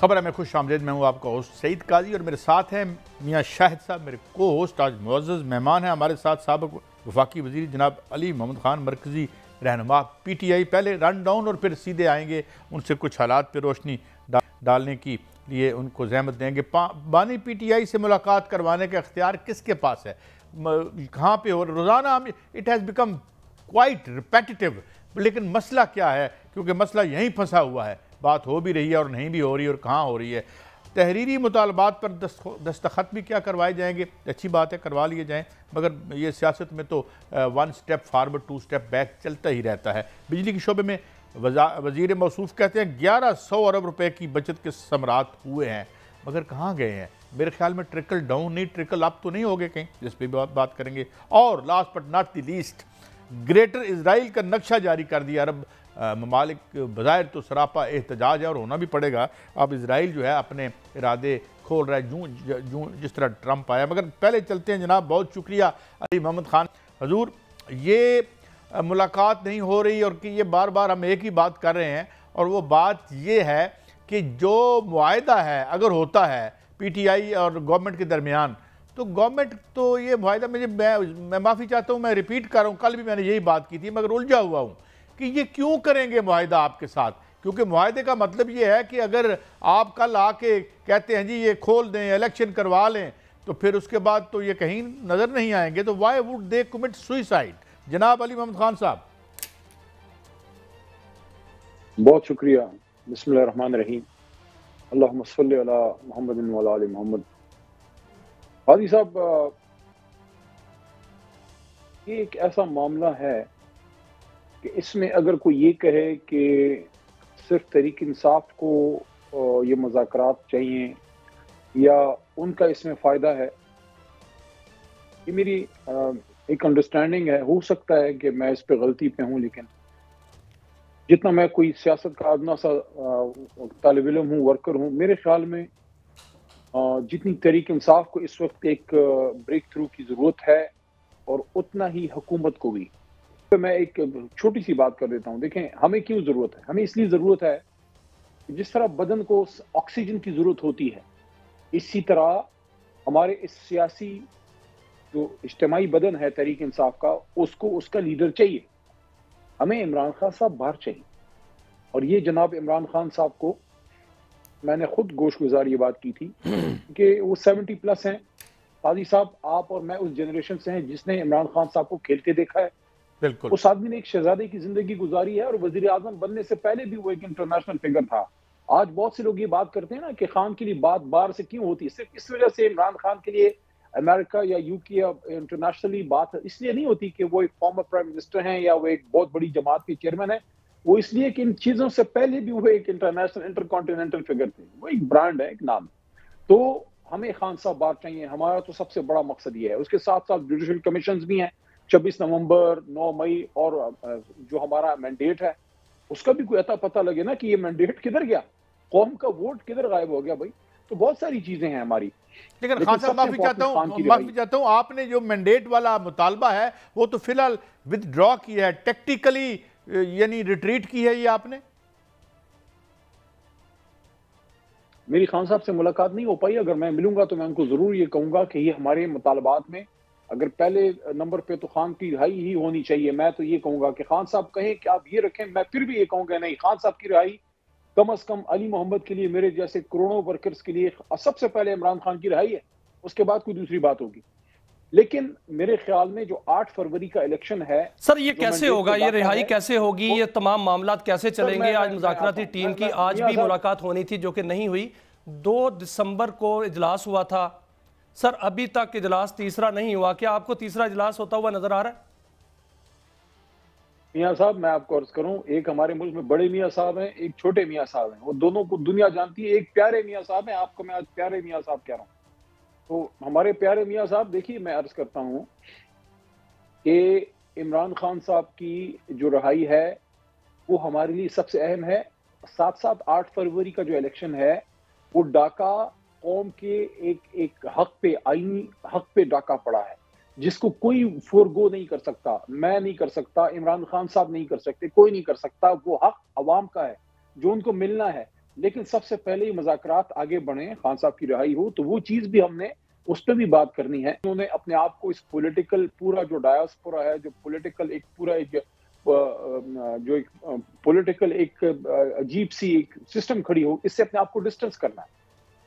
खबर है मैं खुश आमदेद। मैं हूँ आपका होस्ट सईद काजी और मेरे साथ हैं मियाँ शाहिद साहब, मेरे को होस्ट। आज मुअज़्ज़ज़ मेहमान हैं हमारे साथ साबिक़ वफाकी वज़ीर जनाब अली मोहम्मद ख़ान, मरकज़ी रहनुमा PTI। पहले रन डाउन और फिर सीधे आएंगे, उनसे कुछ हालात पर रोशनी डालने की लिए उनको ज़हमत देंगे। बानी PTI से मुलाकात करवाने का इख्तियार किसके पास है, कहाँ पे हो? रोज़ाना हम it has become quite repetitive, लेकिन मसला क्या है? क्योंकि मसला यहीं फंसा हुआ है। बात हो भी रही है और नहीं भी हो रही, और कहाँ हो रही है। तहरीरी मुतालबात पर दस्तखत भी क्या करवाए जाएंगे? अच्छी बात है, करवा लिए जाएँ, मगर ये सियासत में तो 1 स्टेप फॉरवर्ड 2 स्टेप बैक चलता ही रहता है। बिजली के शोबे में वज़ीर मौसूफ कहते हैं 1100 अरब रुपए की बचत के समरात हुए हैं, मगर कहाँ गए हैं? मेरे ख्याल में ट्रिकल डाउन नहीं, ट्रिकल अप तो नहीं हो गए कहीं, जिस पर भी बात करेंगे। और last but not the least, greater Israel का नक्शा जारी कर दिया अरब ममालिक। बज़ाहिर तो सरापा एहतजाज है और होना भी पड़ेगा। अब इजराइल जो है अपने इरादे खोल रहा है जूँ जिस तरह ट्रंप आया। मगर पहले चलते हैं जनाब, बहुत शुक्रिया अली मोहम्मद ख़ान। हजूर, ये मुलाकात नहीं हो रही और कि ये बार बार हम एक ही बात कर रहे हैं, और वो बात ये है कि जो मुआहदा है अगर होता है PTI और गवर्नमेंट के दरमियान, तो गवर्नमेंट तो ये मुआहदा, मैं माफ़ी चाहता हूँ, मैं रिपीट कर रहा हूँ, कल भी मैंने यही बात की थी, मगर उलझा हुआ हूँ कि ये क्यों करेंगे मुआहदा आपके साथ। क्योंकि मुआहदे का मतलब ये है कि अगर आप कल आके कहते हैं जी ये खोल दें, इलेक्शन करवा लें, तो फिर उसके बाद तो ये कहीं नज़र नहीं आएंगे। तो why would they commit suicide? जनाब अली मोहम्मद ख़ान साहब। बहुत शुक्रिया। बिस्मिल्लाहिर्रहमानिर्रहीम। अल्लाहुम्मा सल्लि अला मुहम्मदिन व अला आलि मुहम्मद। हाजी साहब, ये एक ऐसा मामला है कि इसमें अगर कोई ये कहे कि सिर्फ तहरीक इंसाफ को ये मुज़ाकरात चाहिए या उनका इसमें फ़ायदा है, ये मेरी एक अंडरस्टैंडिंग है। हो सकता है कि मैं इस पे गलती पे हूँ, लेकिन जितना मैं कोई सियासत का अदना सा तालिब इल्म हूँ, वर्कर हूँ, मेरे ख्याल में जितनी तहरीक इंसाफ को इस वक्त एक ब्रेक थ्रू की ज़रूरत है, और उतना ही हुकूमत को भी। तो मैं एक छोटी सी बात कर देता हूँ। देखें, हमें क्यों ज़रूरत है? हमें इसलिए ज़रूरत है कि जिस तरह बदन को ऑक्सीजन की ज़रूरत होती है, इसी तरह हमारे इस सियासी जो इज्तिमाई बदन है तहरीक इंसाफ का, उसको उसका लीडर चाहिए। हमें इमरान खान साहब बाहर चाहिए, और ये जनाब इमरान खान साहब को मैंने खुद गोशगुजार ये बात की थी कि वो 70+ हैं। काजी साहब, आप और मैं उस जनरेशन से हैं जिसने इमरान खान साहब को खेलते देखा है। बिल्कुल। उस आदमी ने एक शहजादे की जिंदगी गुजारी है, और वजीर आजम बनने से पहले भी वो एक इंटरनेशनल फिगर था। आज बहुत से लोग ये बात करते हैं ना कि खान के लिए बात बाहर से क्यों होती है, सिर्फ इस वजह से इमरान खान के लिए अमेरिका या UK या इंटरनेशनली बात इसलिए नहीं होती कि वो एक फॉर्मर प्राइम मिनिस्टर हैं या वो एक बहुत बड़ी जमात के चेयरमैन है। वो इसलिए कि इन चीजों से पहले भी वो एक इंटरनेशनल इंटरकॉन्टिनेंटल फिगर थे। वो एक ब्रांड है, एक नाम। तो हमें खान साहब बात चाहिए। हमारा तो सबसे बड़ा मकसद ये है। उसके साथ साथ जुडिशल कमीशन भी हैं, 26 नवंबर, 9 मई, और जो हमारा मैंडेट है उसका भी कोई अता पता लगे ना कि ये मैंडेट किधर गया, कौम का वोट किधर गायब हो गया भाई। तो बहुत सारी चीजें हैं हमारी। लेकिन खान साहब, माफी चाहता हूँ, आपने जो मैंडेट वाला मुतालबा है वो तो फिलहाल विदड्रॉ किया है, टेक्टिकली यानी रिट्रीट की है ये आपने? मेरी खान साहब से मुलाकात नहीं हो पाई। अगर मैं मिलूंगा तो मैं उनको जरूर ये कहूंगा कि ये हमारे मुतालबात में अगर पहले नंबर पे तो खान की रिहाई ही होनी चाहिए। मैं तो ये कहूंगा कि खान साहब कहें कि आप ये रखें, मैं फिर भी ये कहूंगा नहीं, खान साहब की रिहाई कम अज कम अली मोहम्मद के लिए, मेरे जैसे करोड़ों वर्कर्स के लिए सबसे पहले इमरान खान की रिहाई है, उसके बाद कोई दूसरी बात होगी। लेकिन मेरे ख्याल में जो 8 फरवरी का इलेक्शन है सर, ये कैसे होगा? ये रिहाई कैसे होगी? ये तमाम मामलात कैसे चलेंगे? आज मुज़ाकराती टीम की आज भी मुलाकात होनी थी जो कि नहीं हुई। 2 दिसंबर को इजलास हुआ था सर, अभी तक इजलास तीसरा नहीं हुआ। क्या आपको तीसरा इजलास होता हुआ नजर आ रहा है? मियाँ साहब, मैं आपको अर्ज करूं, एक हमारे मुल्क में बड़े मियाँ साहब हैं, एक छोटे मियाँ साहब हैं। वो दोनों को दुनिया जानती है। एक प्यारे मियाँ साहब हैं, आपको मैं आज प्यारे मियाँ साहब कह रहा हूँ। तो हमारे प्यारे मियाँ साहब, देखिए मैं अर्ज करता हूँ कि इमरान खान साहब की जो रिहाई है वो हमारे लिए सबसे अहम है। साथ साथ 8 फरवरी का जो इलेक्शन है वो डाका कौम के एक हक पे, आईनी हक पे डाका पड़ा है, जिसको कोई फोरगो नहीं कर सकता। मैं नहीं कर सकता, इमरान खान साहब नहीं कर सकते, कोई नहीं कर सकता। वो हक अवाम का है जो उनको मिलना है। लेकिन सबसे पहले ये मुज़ाकरात आगे बढ़े, खान साहब की रिहाई हो, तो वो चीज़ भी हमने उस पर भी बात करनी है। उन्होंने अपने आप को इस पॉलिटिकल पूरा जो डायस्पोरा है, जो पॉलिटिकल एक पूरा एक जो एक पॉलिटिकल एक अजीब सी एक सिस्टम खड़ी हो, इससे अपने आप को डिस्टेंस करना है।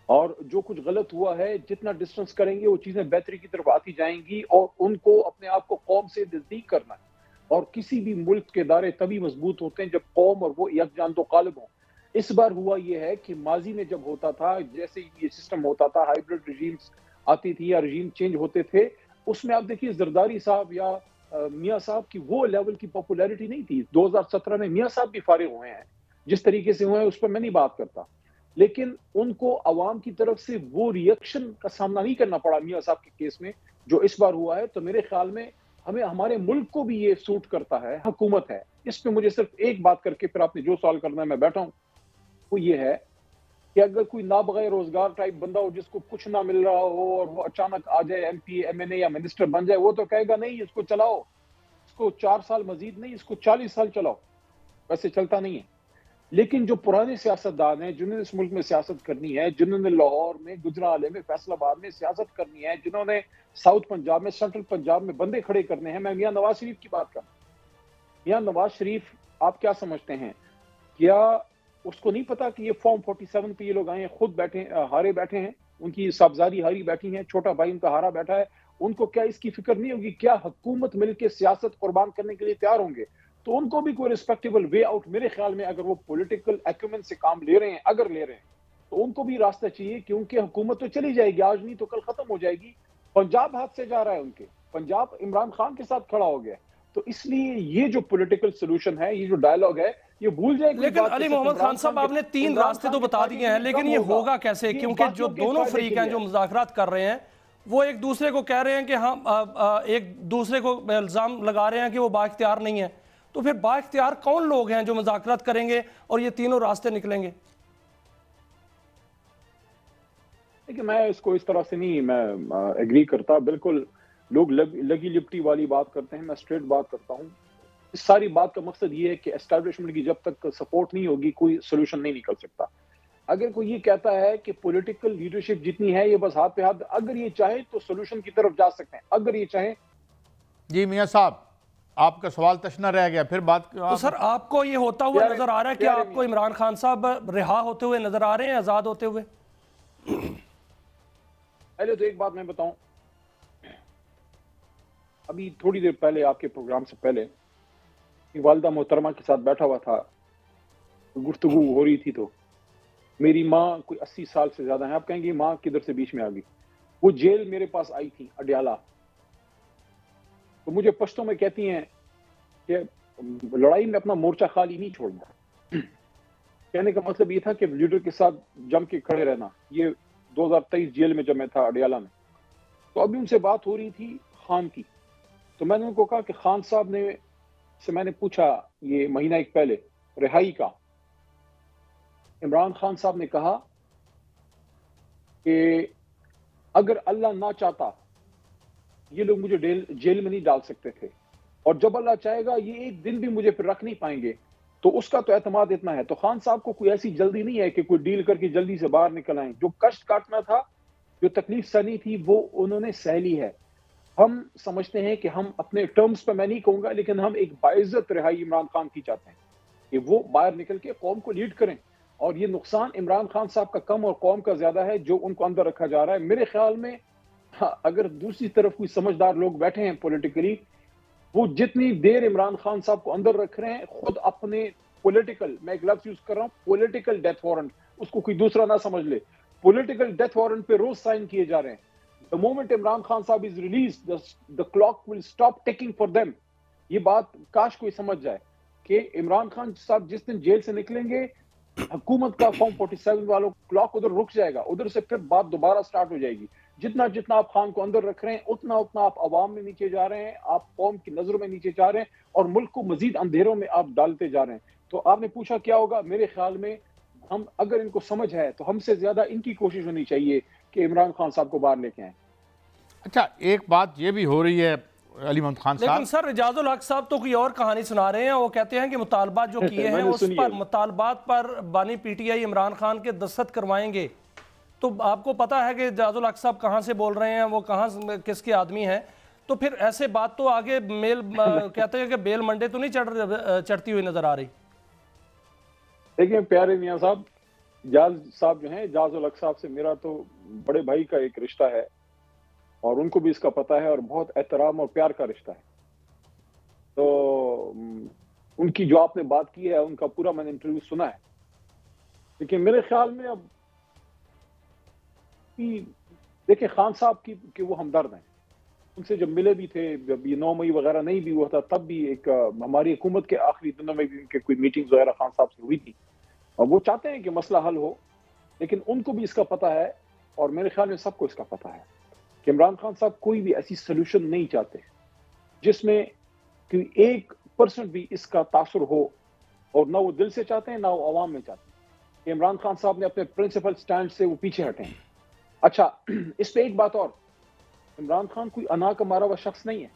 और जो कुछ गलत हुआ है, जितना डिस्टेंस करेंगे वो चीज़ें बेहतरी की तरफ आती जाएंगी, और उनको अपने आप को कौम से नज़दीक करना है। और किसी भी मुल्क के इदारे तभी मजबूत होते हैं जब कौम और वो यकजान तो गालिब हों। इस बार हुआ ये है कि माजी में जब होता था, जैसे ये सिस्टम होता था, हाइब्रिड रिजीम्स आती थी या रिजीम चेंज होते थे, उसमें आप देखिए जरदारी साहब या मियाँ साहब की वो लेवल की पॉपुलैरिटी नहीं थी। 2017 में मियाँ साहब भी फारिग हुए हैं, जिस तरीके से हुए हैं उस पर मैं नहीं बात करता, लेकिन उनको अवाम की तरफ से वो रिएक्शन का सामना नहीं करना पड़ा मियाँ साहब के केस में जो इस बार हुआ है। तो मेरे ख्याल में हमें हमारे मुल्क को भी ये सूट करता है, हुकूमत है। इस पे मुझे सिर्फ एक बात करके फिर आपने जो सवाल करना है मैं बैठा हूँ, वो ये है कि अगर कोई नाबगैर रोजगार टाइप बंदा हो जिसको कुछ ना मिल रहा हो और वो अचानक आ जाए एमपी एमएनए या मिनिस्टर बन जाए, वो तो कहेगा नहीं इसको चलाओ, इसको 4 साल मजीद नहीं, इसको 40 साल चलाओ। वैसे चलता नहीं है। लेकिन जो पुराने सियासतदान हैं, जिन्होंने इस मुल्क में सियासत करनी है, जिन्होंने लाहौर में, गुजरावाले में, फैसलाबाद में सियासत करनी है, जिन्होंने साउथ पंजाब में, सेंट्रल पंजाब में बंदे खड़े करने हैं, मैं मियां नवाज शरीफ की बात कर रहा हूं। मियां नवाज शरीफ आप क्या समझते हैं, क्या उसको नहीं पता कि ये फॉर्म 47 पे ये लोग आए हैं, खुद बैठे हारे बैठे हैं, उनकी साहबजादी हारी बैठी है, छोटा भाई उनका हारा बैठा है, उनको क्या इसकी फिक्र नहीं होगी? क्या हुकूमत मिलकर सियासत कुर्बान करने के लिए तैयार होंगे? तो उनको भी कोई रिस्पेक्टेबल वे आउट, मेरे ख्याल में अगर वो पॉलिटिकल एक्यूमेंट से काम ले रहे हैं, अगर ले रहे हैं, तो उनको भी रास्ता चाहिए, क्योंकि हुकूमत तो चली जाएगी, आज नहीं तो कल खत्म हो जाएगी। पंजाब हाथ से जा रहा है उनके, पंजाब इमरान खान के साथ खड़ा हो गया। तो इसलिए ये जो पॉलिटिकल सोल्यूशन है, ये जो डायलॉग है, ये भूल जाए। लेकिन अली मोहम्मद खान साहब, आपने 3 रास्ते तो बता दिए हैं, लेकिन ये होगा कैसे? क्योंकि जो दोनों फरीक हैं जो मुज़ाकरात कर रहे हैं, वो एक दूसरे को कह रहे हैं कि हम एक दूसरे को इल्ज़ाम लगा रहे हैं कि वो बाइख्तियार नहीं है। तो फिर बाइख्तियार कौन लोग हैं जो मुज़ाकरात करेंगे और ये तीनों रास्ते निकलेंगे? देखिए, मैं इसको इस तरह से नहीं मैं एग्री करता। बिल्कुल लोग लगी लिपटी वाली बात करते हैं, मैं स्ट्रेट बात करता हूँ। इस सारी बात का मकसद ये है कि एस्टैब्लिशमेंट की जब तक सपोर्ट नहीं होगी, कोई सोल्यूशन नहीं निकल सकता। अगर कोई ये कहता है कि पॉलिटिकल लीडरशिप जितनी है ये बस हाथ पे हाथ, अगर ये चाहे तो सोल्यूशन की तरफ जा सकते हैं, अगर ये चाहे। जी मियाँ साहब, आपका सवाल तशना रह गया, फिर बात तो सर आपको ये होता हुआ नजर आ रहा है कि आपको इमरान खान साहब रिहा होते हुए नजर आ रहे हैं, आजाद होते हुए? पहले तो एक बात मैं बताऊं, अभी थोड़ी देर पहले आपके प्रोग्राम से पहले वालिदा मोहतरमा के साथ बैठा हुआ था, गुफ्तगू हो रही थी, तो मेरी माँ कोई 80 साल से ज्यादा है, आप कहेंगे माँ किधर से बीच में आ गई। वो जेल मेरे पास आई थी अडियाला, तो मुझे पश्तो में कहती हैं कि लड़ाई में अपना मोर्चा खाली नहीं छोड़ना। कहने का मतलब ये था कि लीडर के साथ जम के खड़े रहना। ये 2023 जेल में जब मैं था अडियाला में, तो अभी उनसे बात हो रही थी खान की, तो मैंने उनको कहा कि खान साहब ने से मैंने पूछा ये महीना एक पहले रिहाई का, इमरान खान साहब ने कहा कि अगर अल्लाह ना चाहता ये लोग मुझे जेल में नहीं डाल सकते थे, और जब अल्लाह चाहेगा ये एक दिन भी मुझे फिर रख नहीं पाएंगे, तो उसका तो एतमाद इतना है। तो खान साहब को कोई ऐसी जल्दी नहीं है कि कोई डील करके जल्दी से बाहर निकल आए। जो कष्ट काटना था, जो तकलीफ सहनी थी, वो उन्होंने सह ली है। हम समझते हैं कि हम अपने टर्म्स पर, मैं नहीं कहूंगा, लेकिन हम एक बाइज्जत रिहाई इमरान खान की चाहते हैं कि वो बाहर निकल के कौम को लीड करें। और ये नुकसान इमरान खान साहब का कम और कौम का ज्यादा है जो उनको अंदर रखा जा रहा है। मेरे ख्याल में अगर दूसरी तरफ कोई समझदार लोग बैठे हैं पॉलिटिकली, वो जितनी देर इमरान खान साहब को अंदर रख रहे हैं, खुद अपने पॉलिटिकल, मैं एक लफ्ज यूज कर रहा हूं, पॉलिटिकल डेथ वारंट, उसको कोई दूसरा ना समझ ले, पॉलिटिकल डेथ वारंट पे रोज साइन किए जा रहे हैं। द मोमेंट इमरान खान साहब is release, the clock will stop ticking for them. ये बात काश कोई समझ जाए कि इमरान खान साहब जिस दिन जेल से निकलेंगे, हुकूमत का फॉर्म 47 वालों क्लॉक उधर रुक जाएगा, उधर से फिर बात दोबारा स्टार्ट हो जाएगी। जितना जितना आप खान को अंदर रख रहे हैं, उतना उतना आप अवाम में नीचे जा रहे हैं, आप कौम की नजरों में नीचे जा रहे हैं, और मुल्क को मजीद अंधेरों में आप डालते जा रहे हैं। तो आपने पूछा क्या होगा, मेरे ख्याल में हम, अगर इनको समझ है, तो हमसे ज्यादा इनकी कोशिश होनी चाहिए कि इमरान खान साहब को बाहर लेके आए। अच्छा, एक बात ये भी हो रही है अली मोहम्मद खान साहब। लेकिन सर एजाजुल हक साहब तो कोई और कहानी सुना रहे हैं। वो कहते हैं कि मुतालबात जो किए हैं उस पर मुतालबात पर बानी पीटीआई इमरान खान के दस्तखत करवाएंगे। तो आपको पता है कि एजाजुल हक साहब कहाँ से बोल रहे हैं, वो कहाँ किसके आदमी हैं। तो फिर ऐसे बात तो आगे मेल कहते हैं कि बेल मंडे तो नहीं चढ़ती हुई नजर आ रही। देखिए प्यारे मियाँ साहब, जाज साहब जो हैं, एजाजुल हक साहब से मेरा तो बड़े भाई का एक रिश्ता है और उनको भी इसका पता है और बहुत एहतराम और प्यार का रिश्ता है। तो उनकी जो आपने बात की है उनका पूरा मैंने इंटरव्यू सुना है, लेकिन मेरे ख्याल में अब देखिए खान साहब की वो हमदर्द हैं। उनसे जब मिले भी थे, जब ये 9 मई वगैरह नहीं भी हुआ था, तब भी एक हमारी हुकूमत के आखिरी दिनों में भी उनके कोई मीटिंग्स वगैरह खान साहब से हुई थी और वो चाहते हैं कि मसला हल हो। लेकिन उनको भी इसका पता है और मेरे ख्याल में सबको इसका पता है कि इमरान खान साहब कोई भी ऐसी सोल्यूशन नहीं चाहते जिसमें कि 1% भी इसका तासुर हो, और ना वो दिल से चाहते हैं ना वो अवाम में चाहते हैं कि इमरान खान साहब ने अपने प्रिंसिपल स्टैंड से वो पीछे हटे हैं। अच्छा, इस पे एक बात और, इमरान खान कोई अना का मारा हुआ शख्स नहीं है।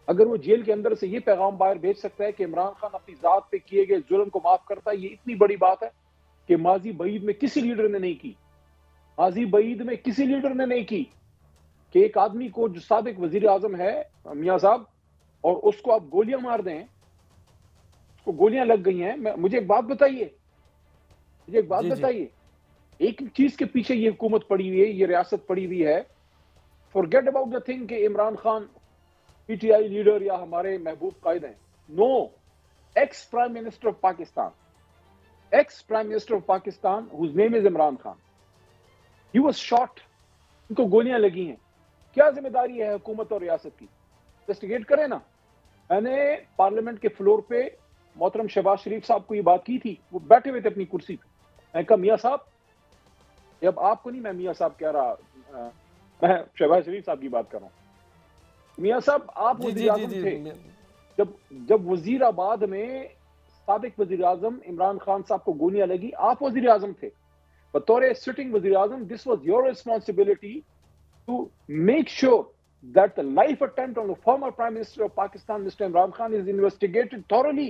अगर वो जेल के अंदर से ये पैगाम बाहर भेज सकता है कि इमरान खान अपनी जात पे किए गए जुल्म को माफ करता है, ये इतनी बड़ी बात है कि माजी बईद में किसी लीडर ने नहीं की। माजी बईद में किसी लीडर ने नहीं की कि एक आदमी को जो साबिक वजीर आजम है मियाँ साहब, और उसको आप गोलियां मार दें, उसको गोलियां लग गई हैं। मुझे एक बात बताइए, एक चीज के पीछे ये हुकूमत पड़ी हुई है, ये रियासत पड़ी हुई है। फॉरगेट अबाउट द थिंग कि इमरान खान पीटीआई लीडर या हमारे महबूब कायद हैं। No, ex prime minister of Pakistan whose name is Imran Khan, he was shot, उनको गोलियां लगी हैं। क्या जिम्मेदारी है हुकूमत और रियासत की? इन्वेस्टिगेट करें ना। मैंने पार्लियामेंट के फ्लोर पे मोहतरम शहबाज शरीफ साहब को ये बात की थी, वो बैठे हुए थे अपनी कुर्सी पे। मैं कहा मियाँ साहब, अब आपको नहीं मैं मियाँ साहब कह रहा, मैं शहबाज शरीफ साहब की बात कर रहा हूँ। मियाँ साहब आप वज़ीर आज़म थे, जब वजीराबाद में साबिक वजीर आजम इमरान खान साहब को गोलियां लगी, आप वजीर आजम थे। बतौर सिटिंग वजीर आजम, this was your responsibility to make sure that the life attempt on the former Prime Minister of Pakistan, Mr. Imran Khan, is investigated thoroughly,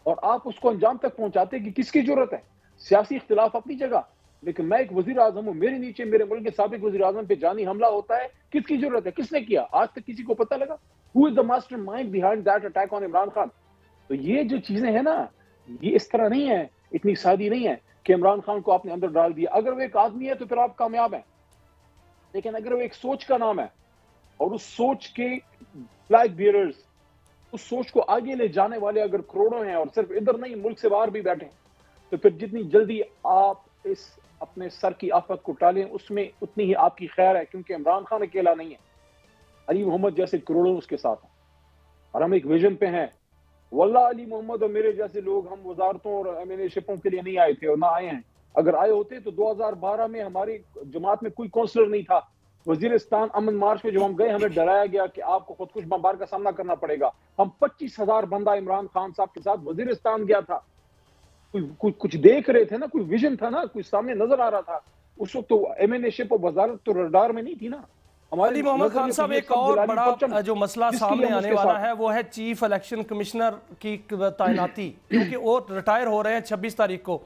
और आप उसको अंजाम तक पहुंचाते कि किसकी जरूरत है। सियासी इख्तिलाफ अपनी जगह, लेकिन मैं एक वजीर आजम हूं, मेरे नीचे मेरे मुल्क के साबिक वजीर आजम पे जानी हमला होता है, किसकी जरूरत है, किसने किया? आज तक किसी को पता लगा? Who is the mastermind behind that attack on Imran Khan? तो ये जो चीजें हैं ना, ये इस तरह नहीं है, इतनी सादी नहीं है कि इमरान खान को आपने अंदर डाल दिया। अगर वो एक आदमी है तो फिर आप कामयाब हैं, लेकिन अगर वो एक सोच का नाम है और उस सोच के फ्लैग बियरर्स, उस सोच को आगे ले जाने वाले अगर करोड़ों हैं और सिर्फ इधर नहीं मुल्क से बाहर भी बैठे हैं, तो फिर जितनी जल्दी आप इस अपने सर की आफत को टालें उसमें उतनी ही आपकी खैर है, क्योंकि इमरान खान अकेला नहीं है, अली मोहम्मद जैसे करोड़ों उसके साथ हैं और हम एक विजन पे हैं। वल्लाह अली मोहम्मद और मेरे जैसे लोग हम वजारतों और एमएनएशिपों के लिए नहीं आए थे और ना आए हैं। अगर आए होते तो 2012 में हमारी जमात में कोई काउंसलर नहीं था। वजीरिस्तान अमन मार्च में जब हम गए, हमें डराया गया कि आपको खुदकुश बमबार का सामना करना पड़ेगा। हम 25,000 बंदा इमरान खान साहब के साथ वजीरिस्तान गया था। कुछ देख रहे थे ना, कोई विजन था ना, कोई सामने नजर आ रहा था। उस वक्त तो एमएनएशिप और वजारत तो रडार में नहीं थी ना। अली मोहम्मद खान साहब, एक और बड़ा जो मसला सामने आने वाला है वो है चीफ इलेक्शन कमिश्नर की तैनाती, क्योंकि वो रिटायर हो रहे हैं 26 तारीख को।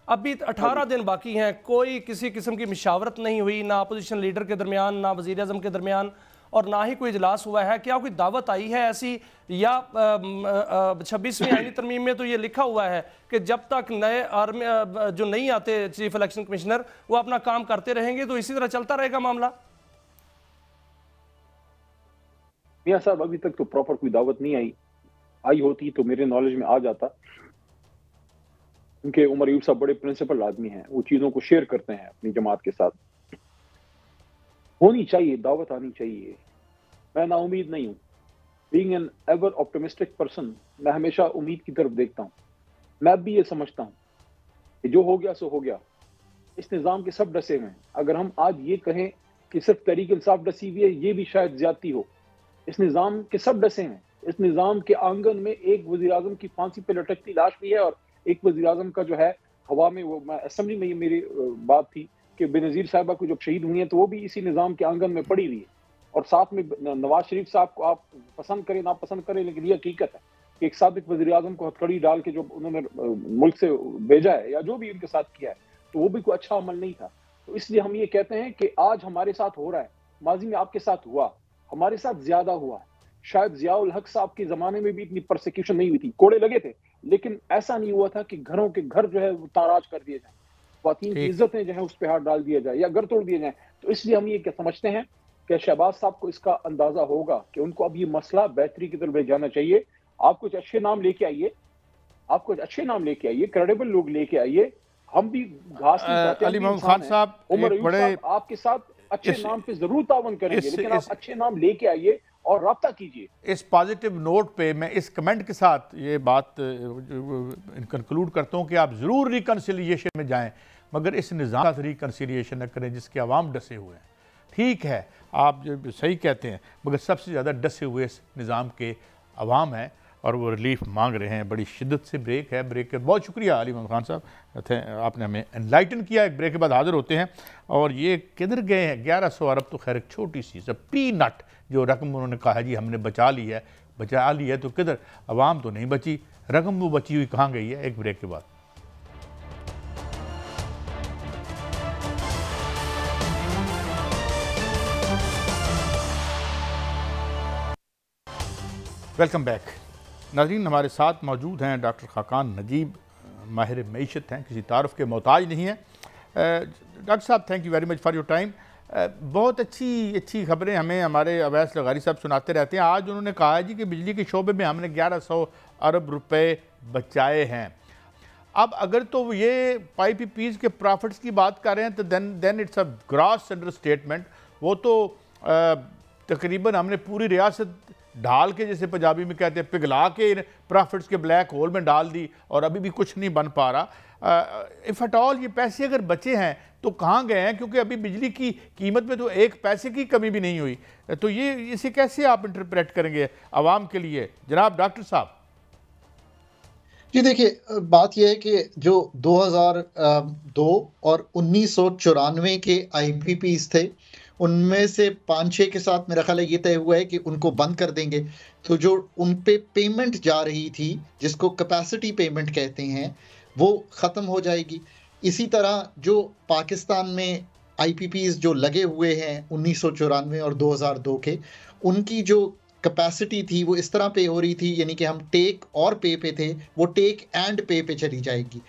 अभी 18 दिन बाकी हैं, कोई किसी किस्म की मशावरत नहीं हुई, ना अपोजिशन लीडर के दरमियान, ना वज़ीर आज़म के दरमियान, और ना ही कोई इजलास हुआ है। क्या कोई दावत आई है ऐसी, या 26वीं आईनी तरमीम में तो ये लिखा हुआ है कि जब तक नए आर्मी जो नहीं आते चीफ इलेक्शन कमिश्नर, वो अपना काम करते रहेंगे, तो इसी तरह चलता रहेगा मामला? मियां साहब, अभी तक तो प्रॉपर कोई दावत नहीं आई होती तो मेरे नॉलेज में आ जाता, क्योंकि उमर अयूब साहब बड़े प्रिंसिपल आदमी हैं, वो चीजों को शेयर करते हैं अपनी जमात के साथ। होनी चाहिए, दावत आनी चाहिए। मैं नाउमीद नहीं हूं। Being an ever optimistic person, मैं हमेशा उम्मीद की तरफ देखता हूं। मैं भी ये समझता हूं कि जो हो गया सो हो गया। इस निज़ाम के सब डसे हुए हैं। अगर हम आज ये कहें कि सिर्फ तहरीक इंसाफ डसी हुई है, ये भी शायद ज्यादती हो। इस निज़ाम के सब डसे हैं। इस निज़ाम के आंगन में एक वज़ीर आज़म की फांसी पे लटकती लाश भी है, और एक वज़ीर आज़म का जो है हवा में, वो मैं असेंबली में ये मेरी बात थी कि बेनज़ीर साहिबा को जब शहीद हुई है तो वो भी इसी निज़ाम के आंगन में पड़ी हुई है, और साथ में नवाज शरीफ साहब को आप पसंद करें ना पसंद करें, लेकिन ये हकीकत है कि एक साबिक वज़ीर आज़म को हथकड़ी डाल के जो उन्होंने मुल्क से भेजा है या जो भी उनके साथ किया है, तो वो भी कोई अच्छा अमल नहीं था। तो इसलिए हम ये कहते हैं कि आज हमारे साथ हो रहा है, माजी में आपके साथ हुआ, हमारे साथ ज्यादा हुआ है। शायद ज़ियाउल हक साहब के जमाने में भी इतनी परसिक्यूशन नहीं हुई थी, कोड़े लगे थे, लेकिन ऐसा नहीं हुआ था कि घरों के घर जो है वो ताराज कर दिए जाए, ख्वातीन की इज्जतें जो है उस पर हाथ डाल दिया जाए या घर तोड़ दिए जाए। तो इसलिए हम ये क्या समझते हैं कि शहबाज साहब को इसका अंदाजा होगा कि उनको अब ये मसला बेहतरी की तरफ ले जाना चाहिए। आप कुछ अच्छे नाम लेके आइए, आप कुछ अच्छे नाम लेके आइए, क्रेडिबल लोग लेके आइए। हम भी घास नहीं खाते। अली मोहम्मद खान साहब, उमर बड़े आपके साथ अच्छे नाम पे जरूर तावन करेंगे, लेकिन आप अच्छे नाम लेके आइए और राब्ता कीजिए। इस पॉजिटिव नोट पे मैं इस कमेंट के साथ ये बात कंक्लूड करता हूँ कि आप ज़रूर रिकन्सिलिएशन में जाएं, मगर इस निज़ाम का रिकन्सिलिएशन न करें जिसके अवाम डसे हुए हैं। ठीक है, आप जो सही कहते हैं, मगर सबसे ज़्यादा डसे हुए इस निज़ाम के अवाम हैं और वो रिलीफ मांग रहे हैं। बड़ी शिद्दत से ब्रेक है, ब्रेक के बहुत शुक्रिया अली मोहम्मद खान साहब, आपने हमें एनलाइटन किया। एक ब्रेक के बाद हाजिर होते हैं। और ये किधर गए हैं 1100 अरब, तो खैर एक छोटी सी पी नट जो रकम उन्होंने कहा जी हमने बचा ली है, तो किधर अवाम तो नहीं बची, रकम वो बची हुई कहाँ गई है। एक ब्रेक के बाद वेलकम बैक। नाज़रीन, हमारे साथ मौजूद हैं डॉक्टर खाकान नजीब, माहिर मईशत हैं, किसी तारुफ के मोहताज नहीं हैं। डॉक्टर साहब, thank you very much for your time. बहुत अच्छी खबरें हमें हमारे अवैस लगारी साहब सुनाते रहते हैं। आज उन्होंने कहा है जी कि बिजली के शोबे में हमने 1100 अरब रुपए बचाए हैं। अब अगर तो ये IPPs के प्रॉफिट्स की बात कर रहे हैं तो then it's a gross understatement. वो तो तकरीबन हमने पूरी रियासत ढाल के, जैसे पंजाबी में कहते हैं, पिघला के प्रॉफिट्स के ब्लैक होल में डाल दी और अभी भी कुछ नहीं बन पा रहा। इफ़ एट ऑल ये पैसे अगर बचे हैं तो कहाँ गए हैं, क्योंकि अभी बिजली की कीमत में तो एक पैसे की कमी भी नहीं हुई। तो ये इसे कैसे आप इंटरप्रेट करेंगे आवाम के लिए, जनाब डॉक्टर साहब? जी देखिए, बात यह है कि जो 2002 और 1994 के IPPs थे, उनमें से 5-6 के साथ मेरा ख्याल है ये तय हुआ है कि उनको बंद कर देंगे। तो जो उन पे पेमेंट जा रही थी, जिसको कैपेसिटी पेमेंट कहते हैं, वो ख़त्म हो जाएगी। इसी तरह जो पाकिस्तान में IPPs जो लगे हुए हैं 1994 और 2002 के, उनकी जो कैपेसिटी थी वो इस तरह पे हो रही थी, यानी कि हम टेक और पे पे थे, वो टेक एंड पे पे चली जाएगी।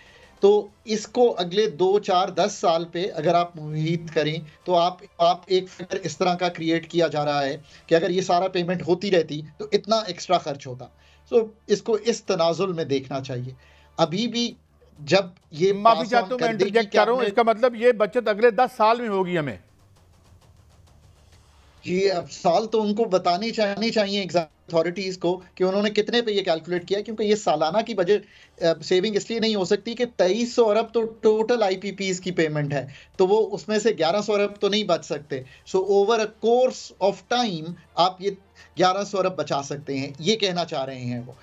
तो इसको अगले 2, 4, 10 साल पे अगर आप मुहित करें तो आप एक फिगर इस तरह का क्रिएट किया जा रहा है कि अगर ये सारा पेमेंट होती रहती तो इतना एक्स्ट्रा खर्च होता। तो इसको इस तनाजुल में देखना चाहिए। अभी भी जब ये माफी चाहता हूं, मैं इंटरजेक्ट कर रहा हूं, इसका मतलब ये बचत अगले 10 साल में होगी हमें। जी, अब साल तो उनको बताने चाहिए एग्जाम अथॉरिटीज को कि उन्होंने कितने पे ये कैलकुलेट किया, क्योंकि ये सालाना की बजट सेविंग इसलिए नहीं हो सकती कि 2300 अरब तो टोटल IPPs की पेमेंट है, तो वो उसमें से 1100 अरब तो नहीं बच सकते। So over a course of time आप ये 1100 अरब बचा सकते हैं, ये कहना चाह रहे हैं वो।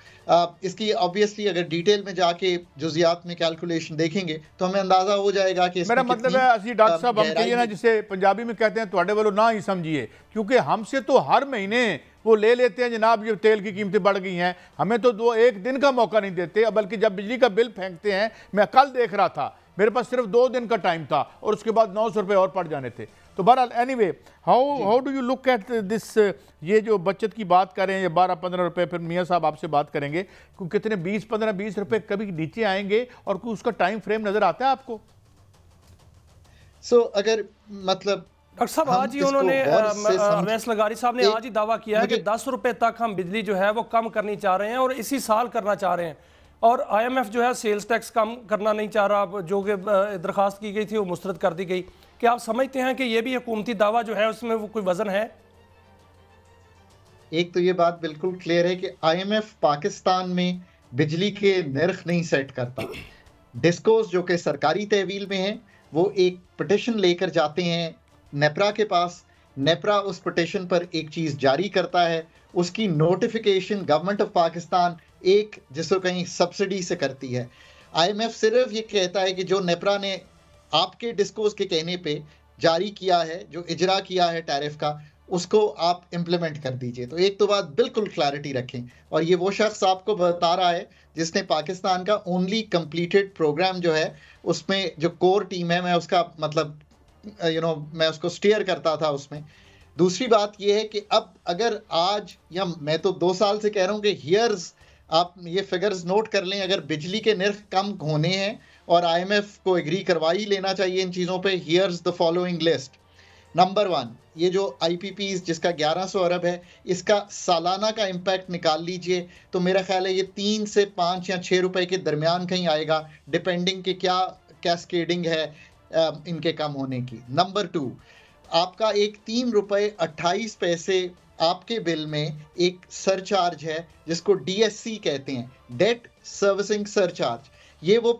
इसकी ऑब्वियसली अगर डिटेल में जाके जुजियात में कैलकुलेशन देखेंगे तो हमें अंदाजा हो जाएगा कि मेरा मतलब है असली डॉक्टर साहब हम कहिए ना, जिसे पंजाबी में कहते हैं थोड़े वालों ना ही समझिए, क्योंकि हमसे तो हर महीने वो ले लेते हैं जनाब ये तेल की कीमतें बढ़ गई हैं, हमें तो 1 दिन का मौका नहीं देते, बल्कि जब बिजली का बिल फेंकते हैं, मैं कल देख रहा था मेरे पास सिर्फ 2 दिन का टाइम था और उसके बाद 900 रुपये और पड़ जाने थे। तो बहरहाल anyway, how do you look at this, ये जो बचत की बात कर रहे हैं, ये 12-15 रुपये, फिर मियाँ साहब आपसे बात करेंगे कि कितने 20-15-20 रुपये कभी नीचे आएंगे और कोई उसका टाइम फ्रेम नजर आता है आपको? अगर मतलब डॉक्टर साहब आज ही उन्होंने अवैस लगारी साहब ने आज ही दावा किया है कि 10 रुपये तक हम बिजली जो है वो कम करनी चाह रहे हैं और इसी साल करना चाह रहे हैं, और IMF जो है सेल्स टैक्स कम करना नहीं चाह रहा, जो कि दरखास्त की गई थी वो मुस्तरद कर दी गई। क्या आप समझते हैं कि ये भी हुकूमती दावा जो है उसमें वो कोई वजन है? एक तो ये बात बिल्कुल क्लियर है कि IMF पाकिस्तान में बिजली के नर्ख नहीं सेट करता। डिस्कोस जो कि सरकारी तहवील में है, वो एक पिटिशन लेकर जाते हैं नेपरा के पास, नेपरा उस पिटिशन पर एक चीज़ जारी करता है, उसकी नोटिफिकेशन गवर्नमेंट ऑफ पाकिस्तान एक जिसको कहीं सब्सिडी से करती है। IMF सिर्फ ये कहता है कि जो नेपरा ने आपके डिस्कोस के कहने पे जारी किया है, जो इजरा किया है टैरिफ का, उसको आप इम्प्लीमेंट कर दीजिए। तो एक तो बात बिल्कुल क्लैरिटी रखें, और ये वो शख्स आपको बता रहा है जिसने पाकिस्तान का ओनली कंप्लीटेड प्रोग्राम जो है, उसमें जो कोर टीम है, मैं उसका मतलब मैं उसको स्टीयर करता था उसमें। दूसरी बात यह है कि अब अगर आज, या मैं तो 2 साल से कह रहा हूं कि हियर्स, आप ये फिगर्स नोट कर लें, अगर बिजली के निर्ख कम होने हैं और IMF को एग्री करवा ही लेना चाहिए इन चीज़ों पे, here's the following list. Number 1, ये जो IPPs जिसका 1100 अरब है, इसका सालाना का इम्पैक्ट निकाल लीजिए, तो मेरा ख्याल है ये 3 से 5 या 6 रुपए के दरमियान कहीं आएगा, डिपेंडिंग कि क्या कैस्केडिंग है इनके कम होने की। नंबर 2, आपका एक 3 रुपए 28 पैसे आपके बिल में एक सरचार्ज है जिसको DSC कहते हैं, डेट सर्विसिंग सरचार्ज। ये वो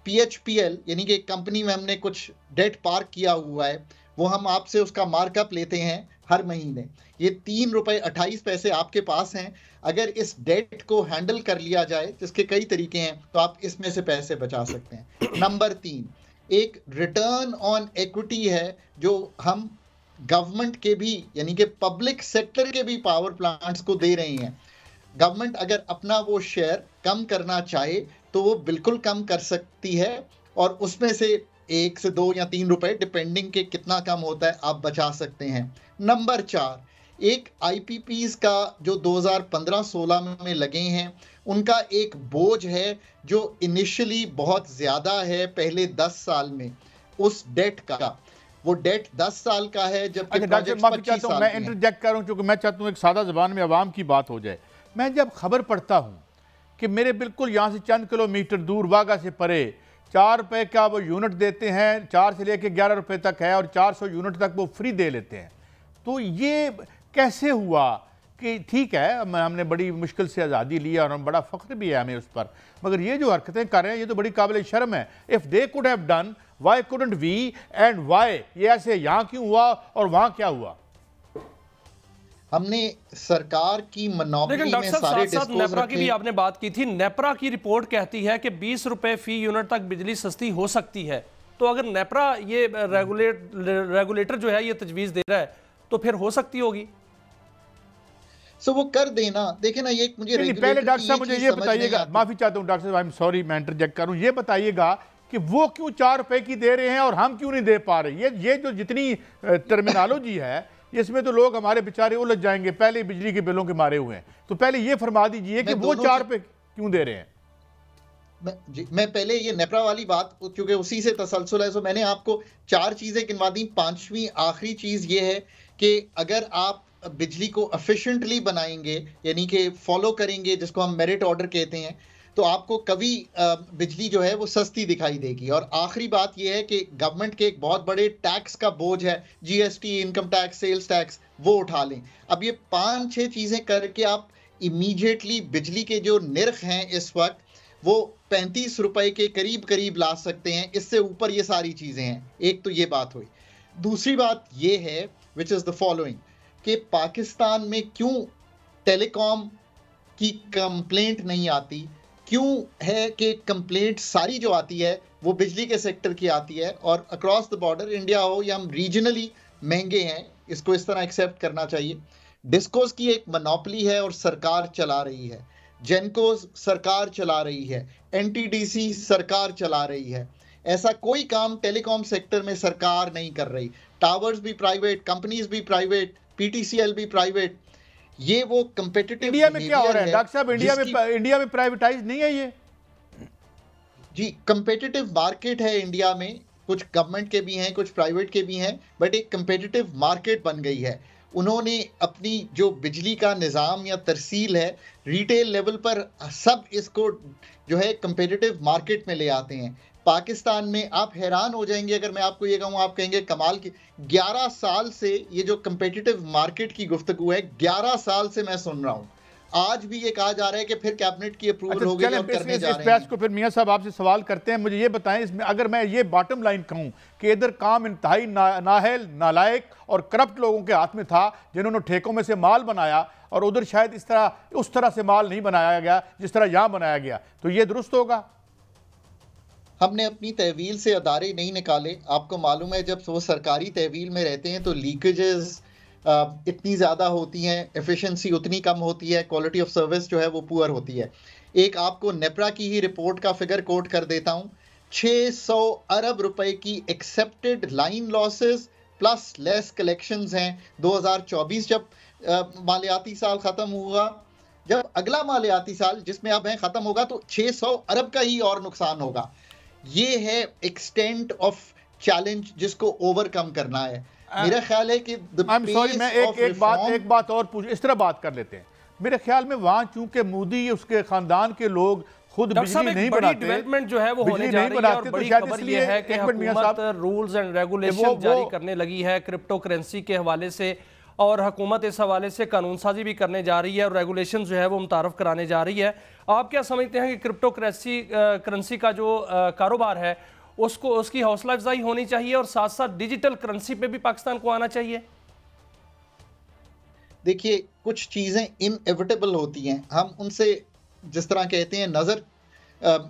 PHPL यानी कि कंपनी में हमने कुछ डेट पार्क किया हुआ है, वो हम आपसे उसका मार्कअप लेते हैं हर महीने। ये 3 रुपए 28 पैसे आपके पास हैं। अगर इस डेट को हैंडल कर लिया जाए, जिसके कई तरीके हैं, तो आप इसमें से पैसे बचा सकते हैं। नंबर 3, एक रिटर्न ऑन इक्विटी है जो हम गवर्नमेंट के भी यानी कि पब्लिक सेक्टर के भी पावर प्लांट्स को दे रहे हैं। गवर्नमेंट अगर अपना वो शेयर कम करना चाहे तो वो बिल्कुल कम कर सकती है, और उसमें से 1 से 2 या 3 रुपए डिपेंडिंग के कितना कम होता है आप बचा सकते हैं। नंबर 4, एक IPPs का जो 2015-16 में लगे हैं, उनका एक बोझ है जो इनिशियली बहुत ज़्यादा है पहले 10 साल में उस डेट का। वो डेट 10 साल का है, जबकि प्रोजेक्ट 25 साल। मैं इंटरजेक्ट कर रहा हूं क्योंकि मैं चाहता हूं एक सादा ज़बान में आवाम की बात हो जाए। मैं जब खबर पढ़ता हूं कि मेरे बिल्कुल यहाँ से चंद किलोमीटर दूर वाघा से परे 4 रुपए का वो यूनिट देते हैं, 4 से लेकर 11 रुपए तक है, और 400 यूनिट तक वो फ्री दे लेते हैं। तो ये कैसे हुआ कि ठीक है हमने बड़ी मुश्किल से आज़ादी ली और हम बड़ा फ़ख्र भी है हमें उस पर, मगर ये जो हरकतें कर रहे हैं ये तो बड़ी काबिल शर्म है। If they could have done, why couldn't we, and why ये ऐसे यहाँ क्यों हुआ और वहाँ क्या हुआ? हमने सरकार की मोनोपोली में सारे साथ नेपरा की भी आपने बात की थी। नेपरा की रिपोर्ट कहती है कि 20 रुपए फी यूनिट तक बिजली सस्ती हो सकती है। तो अगर नेपरा ये रेगुलेटर जो है ये तजवीज़ दे रहा है तो फिर हो सकती होगी। सो वो कर देना। देखें ना, ये मुझे पहले डॉक्टर साहब मुझे ये बताइएगा, माफ़ी चाहता हूँ डॉक्टर साहब, आई एम सॉरी मैं इंटरजेक्ट करूँ, ये बताइएगा कि वो क्यों 4 रुपए की दे रहे हैं और हम क्यों नहीं दे पा रहे? ये जो जितनी टर्मिनोलॉजी है इसमें तो लोग हमारे बेचारे उलझ जाएंगे, पहले बिजली के बिलों के मारे हुए हैं। तो पहले ये फरमा दीजिए कि वो 4 रुपए क्यों दे रहे हैं? मैं पहले ये नेपरा वाली बात, क्योंकि उसी से तसलसल है, तो मैंने आपको 4 चीजें गिनवा दी। 5वीं आखिरी चीज ये है कि अगर आप बिजली को एफिशिएंटली बनाएंगे, यानी कि फॉलो करेंगे जिसको हम मेरिट ऑर्डर कहते हैं, तो आपको कभी बिजली जो है वो सस्ती दिखाई देगी। और आखिरी बात यह है कि गवर्नमेंट के एक बहुत बड़े टैक्स का बोझ है, GST, income tax, sales tax, वो उठा लें। अब ये 5-6 चीजें करके आप इमीडिएटली बिजली के जो निर्ख हैं इस वक्त वो 35 रुपए के करीब करीब ला सकते हैं। इससे ऊपर ये सारी चीजें हैं। एक तो ये बात हुई। दूसरी बात ये है विच इज द फॉलोइंग, कि पाकिस्तान में क्यों टेलीकॉम की कंप्लेंट नहीं आती? क्यों है कि कंप्लेंट सारी जो आती है वो बिजली के सेक्टर की आती है, और अक्रॉस द बॉर्डर, इंडिया हो या हम रीजनली महंगे हैं, इसको इस तरह एक्सेप्ट करना चाहिए। डिस्कोस की एक मोनोपोली है और सरकार चला रही है, जेनकोस सरकार चला रही है, NTDC सरकार चला रही है। ऐसा कोई काम टेलीकॉम सेक्टर में सरकार नहीं कर रही। टावर्स भी प्राइवेट, कंपनीज भी प्राइवेट, PTCL भी प्राइवेट। ये वो कंपेटिटिव इंडिया में क्या हो रहा है डॉक्टर साहब? इंडिया में प्राइवेटाइज नहीं है ये जी। कंपेटिटिव मार्केट है इंडिया में, कुछ गवर्नमेंट के भी हैं, कुछ प्राइवेट के भी हैं, बट एक कंपेटिटिव मार्केट बन गई है। उन्होंने अपनी जो बिजली का निज़ाम या तरसील है, रिटेल लेवल पर सब इसको जो है कंपेटिटिव मार्केट में ले आते हैं। पाकिस्तान में आप हैरान हो जाएंगे अगर मैं आपको ये कहूँ, आप कहेंगे कमाल की। 11 साल से ये जो कंपेटिटिव मार्केट की गुफ्तगू है, 11 साल से मैं सुन रहा हूँ। आज भी ये कहा जा रहा है कि फिर कैबिनेट की अप्रूवल हो गई और करने जा रहे हैं। को फिर मियां साहब आपसे सवाल करते हैं, मुझे ये बताएं इसमें अगर मैं ये बॉटम लाइन कहूँ कि इधर काम इंतहाई नाअहल, नालायक और करप्ट लोगों के हाथ में था जिन्होंने ठेकों में से माल बनाया, और उधर शायद उस तरह से माल नहीं बनाया गया जिस तरह यहाँ बनाया गया, तो ये दुरुस्त होगा? हमने अपनी तहवील से अदारे नहीं निकाले। आपको मालूम है जब वो सरकारी तहवील में रहते हैं तो लीकेजेस, इतनी ज़्यादा होती हैं, एफिशिएंसी उतनी कम होती है, क्वालिटी ऑफ सर्विस जो है वो पुअर होती है। एक आपको नेपरा की ही रिपोर्ट का फिगर कोट कर देता हूँ, 600 अरब रुपए की accepted line losses plus less collections हैं 2024 जब मालियाती साल ख़त्म हुआ। जब अगला मालियाती साल जिसमें अब है ख़त्म होगा तो 600 अरब का ही और नुकसान होगा। ये है एक्सटेंट ऑफ चैलेंज जिसको ओवरकम करना है। मेरा ख्याल है कि मैं एक बात और पूछ, इस तरह बात कर लेते हैं। मेरे ख्याल में वहां चूंकि मोदी उसके खानदान के लोग खुद बिजली नहीं बनाते, डेवलपमेंट जो है वो होने जा रही है, और बड़ी खबर ये है कि हुकूमत रूल्स एंड रेगुलेशन जारी करने लगी है क्रिप्टो करेंसी के हवाले से, और हुकूमत इस हवाले से कानून साजी भी करने जा रही है और रेगुलेशन जो है वो मुतारफ कराने जा रही है। आप क्या समझते हैं कि क्रिप्टो करेंसी का जो कारोबार है उसकी हौसला अफजाई होनी चाहिए और साथ साथ डिजिटल करेंसी पे भी पाकिस्तान को आना चाहिए? देखिए, कुछ चीज़ें इनएविटेबल होती हैं, हम उनसे जिस तरह कहते हैं नज़र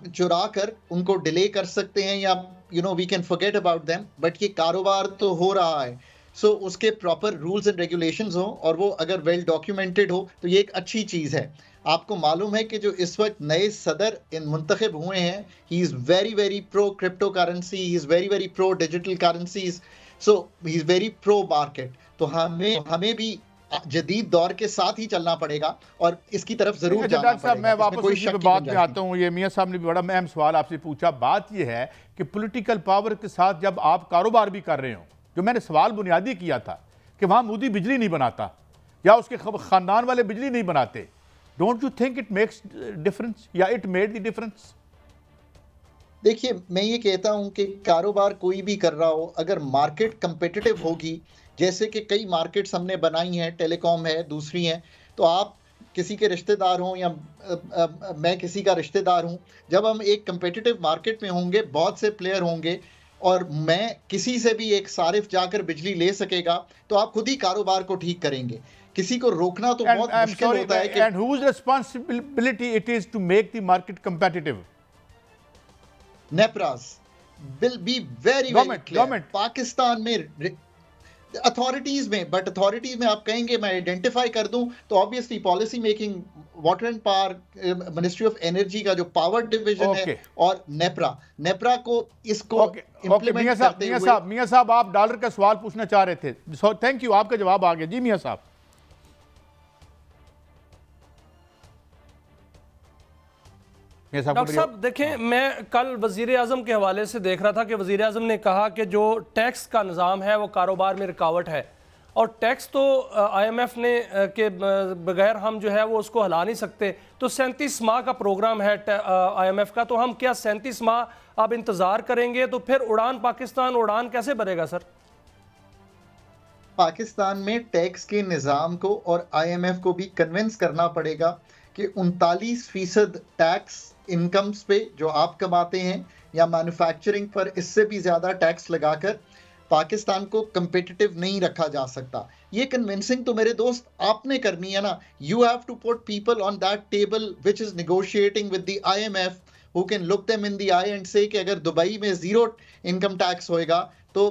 चुरा कर उनको डिले कर सकते हैं या we can forget about them, but ये कारोबार तो हो रहा है। सो उसके प्रॉपर रूल्स एंड रेगुलेशंस हो और वो अगर वेल डॉक्यूमेंटेड हो तो ये एक अच्छी चीज़ है। आपको मालूम है कि जो इस वक्त नए सदर मुंतखब हुए हैं, he is very very pro crypto currency, he is very very pro digital currencies, so he is very pro market. तो हमें भी जदीद दौर के साथ ही चलना पड़ेगा और इसकी तरफ जरूर जाना पड़ेगा। मैं वापस उसी पे बात में आता हूँ। ये मियाँ साहब ने भी बड़ा अहम सवाल आपसे पूछा। बात ये है कि पॉलिटिकल पावर के साथ जब आप कारोबार भी कर रहे हो, जो मैंने सवाल बुनियादी किया था कि वहाँ मोदी बिजली नहीं बनाता या उसके खानदान वाले बिजली नहीं बनाते, don't you think it makes difference या इट मेड द डिफरेंस? देखिए, मैं ये कहता हूँ कि कारोबार कोई भी कर रहा हो, अगर मार्केट कंपेटिटिव होगी, जैसे कि कई मार्केट्स हमने बनाई हैं, टेलीकॉम है, दूसरी हैं, तो आप किसी के रिश्तेदार हों या मैं किसी का रिश्तेदार हूं, जब हम एक कंपेटिटिव मार्केट में होंगे, बहुत से प्लेयर होंगे और मैं किसी से भी एक सारिफ जाकर बिजली ले सकेगा, तो आप खुद ही कारोबार को ठीक करेंगे। किसी को रोकना तो बहुत मुश्किल होता है। And whose responsibility it is to make the market competitive? नेप्रास will be very clear. Pakistan में अथॉरिटीज में, बट अथॉरिटीज में आप कहेंगे मैं आइडेंटिफाई कर दूं तो obviously policy making, water and power, ministry of energy का जो पावर डिवीजन है और नेप्रा को इसको इम्प्लीमेंट करते हुए। मियां साहब आप डॉलर का सवाल पूछना चाह रहे थे, थैंक यू, आपका जवाब आ गया। जी मियां साहब। डॉक्टर साहब देखें, मैं कल वज़ीर आज़म के हवाले से देख रहा था कि वज़ीर आज़म ने कहा कि जो टैक्स का निज़ाम है वो कारोबार में रुकावट है, और टैक्स तो IMF ने के बगैर हम जो है वो उसको हिला नहीं सकते। तो 37 माह का प्रोग्राम है IMF का, तो हम क्या 37 माह अब इंतज़ार करेंगे? तो फिर उड़ान पाकिस्तान उड़ान कैसे भरेगा सर? पाकिस्तान में टैक्स के निज़ाम को और IMF को भी कन्विंस करना पड़ेगा कि 39% टैक्स इनकम्स पे जो आप कमाते हैं या मैन्युफैक्चरिंग पर इससे भी ज़्यादा टैक्स लगाकर पाकिस्तान को कंपेटिटिव नहीं रखा जा सकता। ये कन्विंसिंग तो मेरे दोस्त आपने करनी है ना। You have to put people on that table which is negotiating with the IMF who can look them in the eye and say कि अगर दुबई में जीरो इनकम टैक्स होएगा तो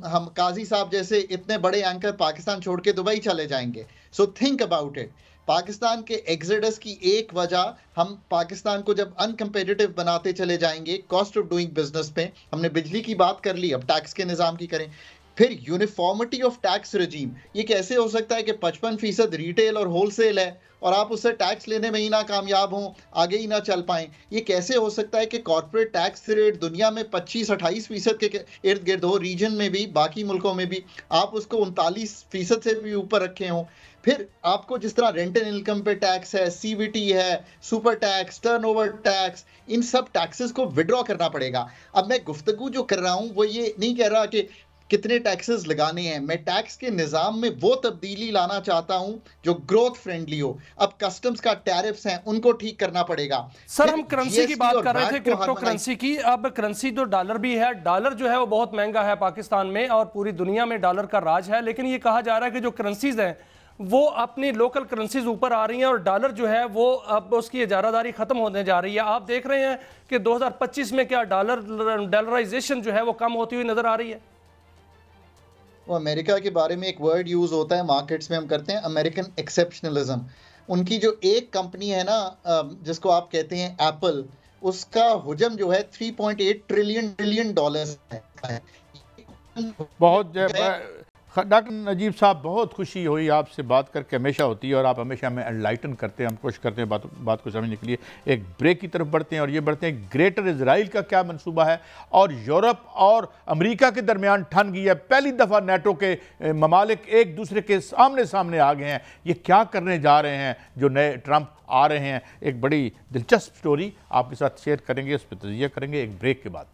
हम काजी साहब जैसे इतने बड़े एंकर पाकिस्तान छोड़ के दुबई चले जाएंगे। So think about it. Pakistan के एक्सोडस की एक वजह, हम पाकिस्तान को जब अनकम्पेटिटिव बनाते चले जाएंगे कॉस्ट ऑफ डूइंग बिजनेस पे, हमने बिजली की बात कर ली, अब टैक्स के निज़ाम की करें। फिर यूनिफॉर्मिटी ऑफ टैक्स रजीम, ये कैसे हो सकता है कि 55% रिटेल और होलसेल है और आप उससे टैक्स लेने में ही ना कामयाब हों, आगे ही ना चल पाएं? ये कैसे हो सकता है कि कॉर्पोरेट टैक्स रेट दुनिया में 25-28% के इर्द गिर्द हो, रीजन में भी, बाकी मुल्कों में भी, आप उसको 39% से भी ऊपर रखे हों? फिर आपको जिस तरह रेंट एंड इनकम पे टैक्स है, CVT है, सुपर टैक्स, टर्नओवर टैक्स, इन सब टैक्सेस को विड्रॉ करना पड़ेगा। अब मैं गुफ्तगू जो कर रहा हूं वो ये नहीं कह रहा कि कितने टैक्सेस लगाने हैं, मैं टैक्स के निज़ाम में वो तब्दीली लाना चाहता हूं जो ग्रोथ फ्रेंडली हो। अब कस्टम्स का टैरिफ्स हैं, उनको ठीक करना पड़ेगा। सर हम करेंसी की बात कर रहे थे, क्रिप्टो करेंसी की। अब करेंसी तो डॉलर भी है, डॉलर जो है वो बहुत महंगा है पाकिस्तान में और पूरी दुनिया में डॉलर का राज है, लेकिन ये कहा जा रहा है कि जो करेंसीज हैं वो अपनी लोकल करेंसीज ऊपर आ रही हैं और डॉलर जो है वो अब उसकी इजारादारी खत्म होने जा रही है। आप देख रहे हैं कि 2025 में क्या डॉलराइजेशन जो है वो कम होती हुई नजर आ रही है? वो अमेरिका के बारे में एक वर्ड यूज होता है मार्केट्स में, हम करते हैं अमेरिकन एक्सेप्शनलिज्म। उनकी जो एक कंपनी है ना जिसको आप कहते हैं एप्पल, उसका हुजम जो है 3.8 ट्रिलियन डॉलर्स है। बहुत डॉक्टर नजीब साहब, बहुत खुशी हुई आपसे बात करके, हमेशा होती है, और आप हमेशा हमें एनलाइटन करते हैं, हम कोशिश करते हैं बात को समझने के लिए। एक ब्रेक की तरफ बढ़ते हैं और ये बढ़ते हैं ग्रेटर इजराइल का क्या मंसूबा है, और यूरोप और अमेरिका के दरमियान ठन गई है। पहली दफ़ा नेटो के ममालिक एक दूसरे के सामने आ गए हैं। ये क्या करने जा रहे हैं जो नए ट्रंप आ रहे हैं? एक बड़ी दिलचस्प स्टोरी आपके साथ शेयर करेंगे, उस पर तजिया करेंगे एक ब्रेक के बाद।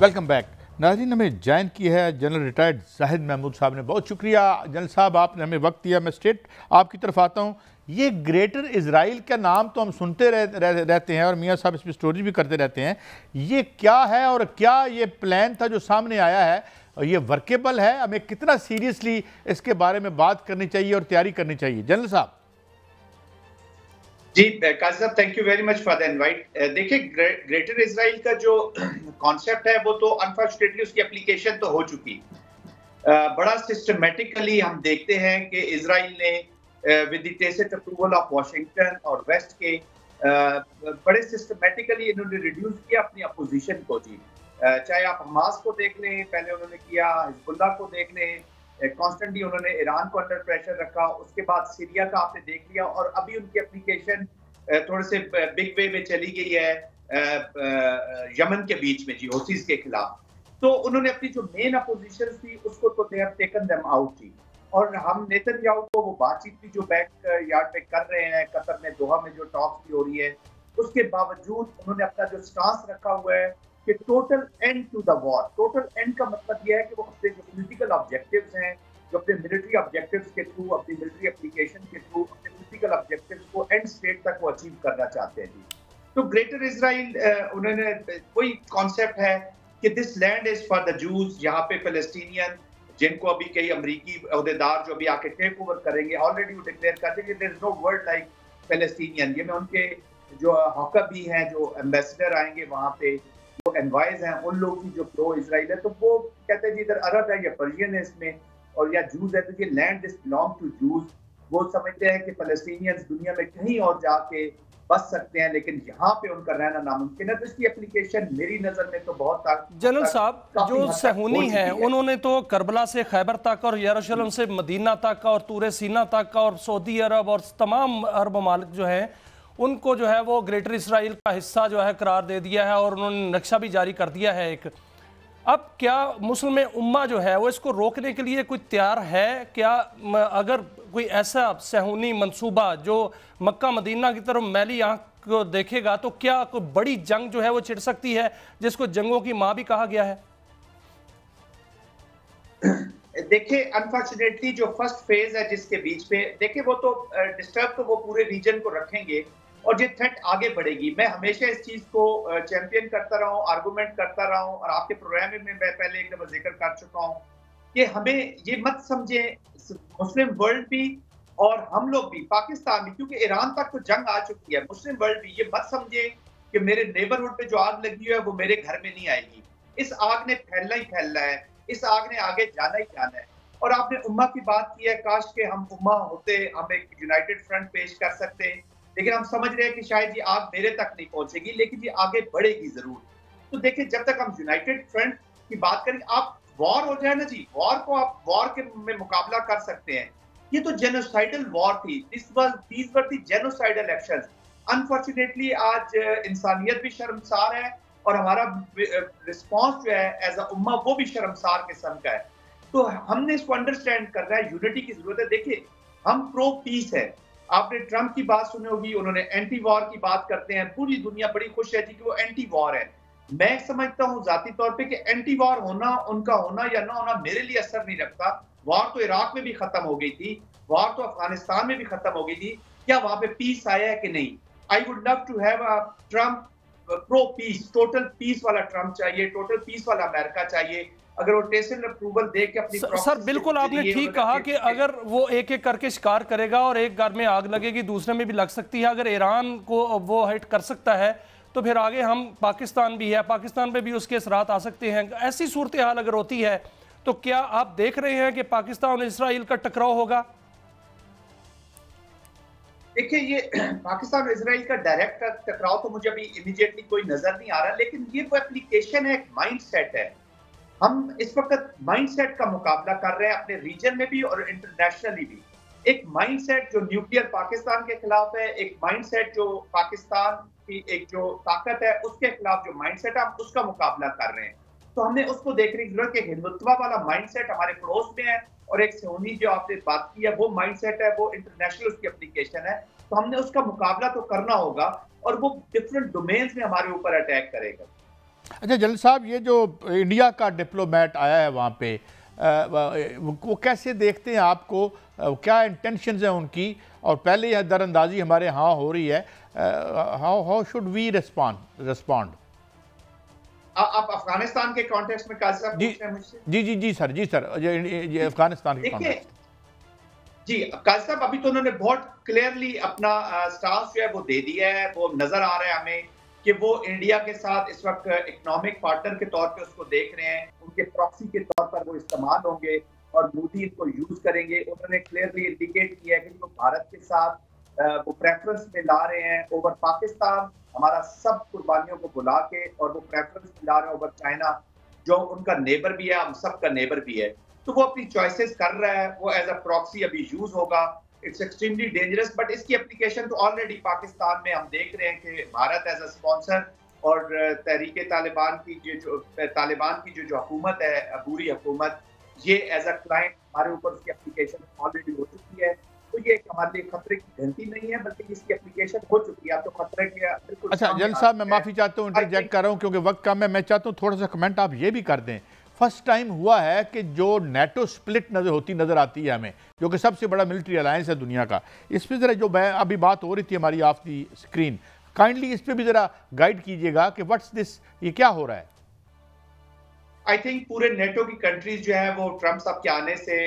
Welcome back. नाज़रीन, हमें ज्वाइन की है जनरल रिटायर्ड जाहिद महमूद साहब ने। बहुत शुक्रिया जनरल साहब, आपने हमें वक्त दिया। मैं स्ट्रेट आपकी तरफ आता हूँ। ये ग्रेटर इजराइल का नाम तो हम सुनते रहते हैं और मियाँ साहब इस पर स्टोरी भी करते रहते हैं। ये क्या है और क्या ये प्लान था जो सामने आया है, ये वर्केबल है? हमें कितना सीरियसली इसके बारे में बात करनी चाहिए और तैयारी करनी चाहिए? जनरल साहब। जी काजी साहब, thank you very much for the invite. देखिए, ग्रेटर इजराइल का जो कॉन्सेप्ट है वो तो अनफॉर्चुनेटली उसकी एप्लीकेशन तो हो चुकी। बड़ा सिस्टमेटिकली हम देखते हैं कि इजराइल ने with the tacit approval of Washington और वेस्ट के बड़े सिस्टमेटिकली इन्होंने रिड्यूस किया अपनी अपोजिशन को। जी चाहे आप हमास को देख लें, पहले उन्होंने किया, हिजबुल्लाह को देख लें, कॉन्स्टेंटली उन्होंने ईरान को अंडर प्रेशर रखा, उसके बाद सीरिया का आपने देख लिया, और अभी उनकी एप्लीकेशन थोड़े से बिग वे में चली गई है यमन के बीच में, जी हूसीस के खिलाफ। तो उन्होंने अपनी जो मेन अपोजिशन थी उसको तो they have taken them out थी। और हम नेतन्याहू को वो बातचीत भी जो बैक यार्ड पे कर रहे हैं कतर में, दोहा में जो टॉक्स भी हो रही है, उसके बावजूद उन्होंने अपना जो स्टांस रखा हुआ है कि total end to the war. Total end का मतलब यह है कि वो अपने जो पॉलिटिकल ऑब्जेक्टिव्स हैं, जो अपने मिलिट्री ऑब्जेक्टिव्स के थ्रू, अपनी मिलिट्री एप्लीकेशन के थ्रू अपने पॉलिटिकल ऑब्जेक्टिव्स को एंड स्टेट तक वो अचीव करना चाहते हैं। जी तो ग्रेटर इजराइल उन्होंने वही कॉन्सेप्ट है कि this land is for the Jews. यहाँ पे फलस्तीनियन जिनको अभी कई अमरीकी अहदेदार जो अभी आके टेक ओवर करेंगे, ऑलरेडी वो डिक्लेयर करते हैं कि there is no word like Palestinian. ये मैं उनके जो हॉका भी हैं, जो एम्बेसडर आएंगे वहाँ पे, जो एनवाइज हैं, उन लोग की जो प्रो इजराइल है, तो वो कहते हैं जी इधर अरब है या पर्शियन है इसमें, और या जूज है, तो ये लैंड दिस बिलोंग टू जूज। वो समझते हैं कि फलस्तीनियंस दुनिया में कहीं और जाके बच सकते हैं, लेकिन यहाँ पे उनका रहना नामुमकिन है। तो इसकी एप्लीकेशन मेरी नजर में तो बहुत जनरल साहब, जो सहूनी है उन्होंने तो करबला से खैबर तक और यरूशलेम से मदीना तक और तूरे सीना तक और सऊदी अरब और तमाम अरब ममालिक जो हैं उनको जो है वो ग्रेटर इसराइल का हिस्सा जो है करार दे दिया है, और उन्होंने नक्शा भी जारी कर दिया है एक। अब क्या मुस्लिम उम्मा जो है वो इसको रोकने के लिए कोई तैयार है क्या? अगर कोई ऐसा सहूनी मंसूबा जो मक्का मदीना की तरफ मैली आंख को देखेगा, तो क्या कोई बड़ी जंग जो है वो छिड़ सकती है, जिसको जंगों की माँ भी कहा गया है? देखिए, अनफॉर्चुनेटली जो फर्स्ट फेज है जिसके बीच पे, देखिए वो तो डिस्टर्ब तो वो पूरे रीजन को रखेंगे और ये थ्रेट आगे बढ़ेगी। मैं हमेशा इस चीज को चैंपियन करता रहा हूँ, आर्गुमेंट करता रहा हूँ, और आपके प्रोग्राम में मैं पहले एक दफा जिक्र कर चुका हूँ कि हमें ये मत समझे मुस्लिम वर्ल्ड भी और हम लोग भी, पाकिस्तान भी, क्योंकि ईरान तक तो जंग आ चुकी है, मुस्लिम वर्ल्ड भी ये मत समझे कि मेरे नेबरहुड पे जो आग लगी हुई है वो मेरे घर में नहीं आएगी। इस आग ने फैलना ही फैलना है, इस आग ने आगे जाना ही जाना है। और आपने उम्मा की बात की है, काश के हम उम्मा होते, हम एक यूनाइटेड फ्रंट पेश कर सकते, लेकिन हम समझ रहे हैं कि शायद ये आग मेरे तक नहीं पहुंचेगी, लेकिन ये आगे बढ़ेगी जरूर। तो देखिए, जब तक हम यूनाइटेड फ्रंट की बात करें, आप वॉर हो जाए ना जी, वॉर को आप वॉर के में मुकाबला कर सकते हैं। ये तो जेनोसाइडल वॉर थी, these were the genocidal actions. Unfortunately आज इंसानियत भी शर्मसार है और हमारा रिस्पॉन्स जो है एज अ उम्मा वो भी शर्मसार किस्म का है। तो हमने इसको अंडरस्टैंड करना है, यूनिटी की जरूरत है। देखिए, हम प्रो पीस है। आपने ट्रंप की बात सुनी होगी, उन्होंने एंटी वॉर की बात करते हैं, पूरी दुनिया बड़ी खुश रहती है कि वो एंटी वॉर है। मैं समझता हूं जाती तौर पे कि एंटी वॉर होना, उनका होना या ना होना मेरे लिए असर नहीं रखता। वॉर तो इराक में भी खत्म हो गई थी, वॉर तो अफगानिस्तान में भी खत्म हो गई थी, क्या वहां पे पीस आया है कि नहीं? I would love to have a Trump pro peace, total peace वाला ट्रंप चाहिए, टोटल पीस वाला अमेरिका चाहिए। अगर वो टेसिन अप्रूवल दे के अपनी सर बिल्कुल आपने ठीक कहा कि अगर वो एक एक करके शिकार करेगा और एक घर में आग लगेगी दूसरे में भी लग सकती है, अगर ईरान को वो हिट कर सकता है तो फिर आगे हम पाकिस्तान भी है, पाकिस्तान पे भी उसके असरात आ सकते हैं। ऐसी सूरत हाल अगर होती है तो क्या आप देख रहे हैं कि पाकिस्तान और इसराइल का टकराव होगा? देखिए, ये पाकिस्तान और इसराइल का डायरेक्ट टकराव तो मुझे अभी इमीडिएटली कोई नजर नहीं आ रहा, लेकिन ये वो एप्लीकेशन है, एक माइंडसेट है। हम इस वक्त माइंडसेट का मुकाबला कर रहे हैं अपने रीजन में भी और इंटरनेशनली भी। एक माइंडसेट जो न्यूक्लियर पाकिस्तान के खिलाफ है, एक माइंडसेट जो पाकिस्तान की एक जो ताकत है उसके खिलाफ जो माइंडसेट है, हम उसका मुकाबला कर रहे हैं। तो हमने उसको देखने की जरूरत है कि हिंदुत्व वाला माइंडसेट हमारे पड़ोस में है और एक सोनी जो आपने बात की है वो माइंडसेट है, वो इंटरनेशनल उसकी एप्लीकेशन है। तो हमने उसका मुकाबला तो करना होगा और वो डिफरेंट डोमेन्स में हमारे ऊपर अटैक करेगा। अच्छा जलील साहब, ये जो इंडिया का डिप्लोमेट आया है वहाँ पे, वो कैसे देखते हैं आपको, क्या इंटेंशंस हैं उनकी, और पहले यह दरअंदाजी हमारे यहाँ हो रही है, हाउ शुड वी रिस्पॉन्ड? आप अफगानिस्तान के कॉन्टेक्स्ट में काजी साहब पूछ रहे हैं मुझसे? जी सर, ये अफगानिस्तान के कॉन्टेक्स्ट। जी काजी साहब, अभी तो उन्होंने बहुत क्लियरली अपना स्टांस जो है वो दे दिया है। वो नजर आ रहा है हमें कि वो इंडिया के साथ इस वक्त इकोनॉमिक पार्टनर के तौर पे उसको देख रहे हैं, उनके प्रॉक्सी के तौर पर वो इस्तेमाल होंगे और मोदी इनको यूज करेंगे। उन्होंने क्लियरली इंडिकेट किया है कि वो भारत के साथ वो प्रेफरेंस में ला रहे हैं ओवर पाकिस्तान, हमारा सब कुर्बानियों को बुला के, और वो प्रेफरेंस में ला रहे हैं ओवर चाइना जो उनका नेबर भी है, हम सब का नेबर भी है। तो वो अपनी चॉइसेस कर रहा है, वो एज अ प्रॉक्सी अभी यूज होगा। इट्स एक्सट्रीमली डेंजरस, बट इसकी एप्लीकेशन तो ऑलरेडी पाकिस्तान में हम देख रहे हैं कि भारत एज अ स्पॉन्सर और तहरीके तालिबान की जो हुकूमत है, बुरी हुकूमत, ये एज अ क्लाइंट हमारे ऊपर उसकी एप्लीकेशन ऑलरेडी हो चुकी है। तो ये हमारे लिए खतरे की घंटी नहीं है, बल्कि इसकी एप्लीकेशन हो चुकी है। आप तो खतरे के बिल्कुल। अच्छा जलील साहब, मैं माफ़ी चाहता हूँ, इंटरजेक्ट कर रहा हूँ क्योंकि वक्त कम है। मैं चाहता हूँ थोड़ा सा कमेंट आप ये भी कर दें। फर्स्ट टाइम हुआ है कि जो नेटो स्प्लिट नज़र आती है हमें, जो कि सबसे बड़ा मिलिट्री अलायंस है दुनिया का, इस पर ज़रा जो मैं अभी बात हो रही थी हमारी ऑफ दी स्क्रीन, काइंडली इस पर भी ज़रा गाइड कीजिएगा कि व्हाट्स दिस, ये क्या हो रहा है? आई थिंक पूरे नेटो की कंट्रीज जो है वो ट्रम्प साहब के आने से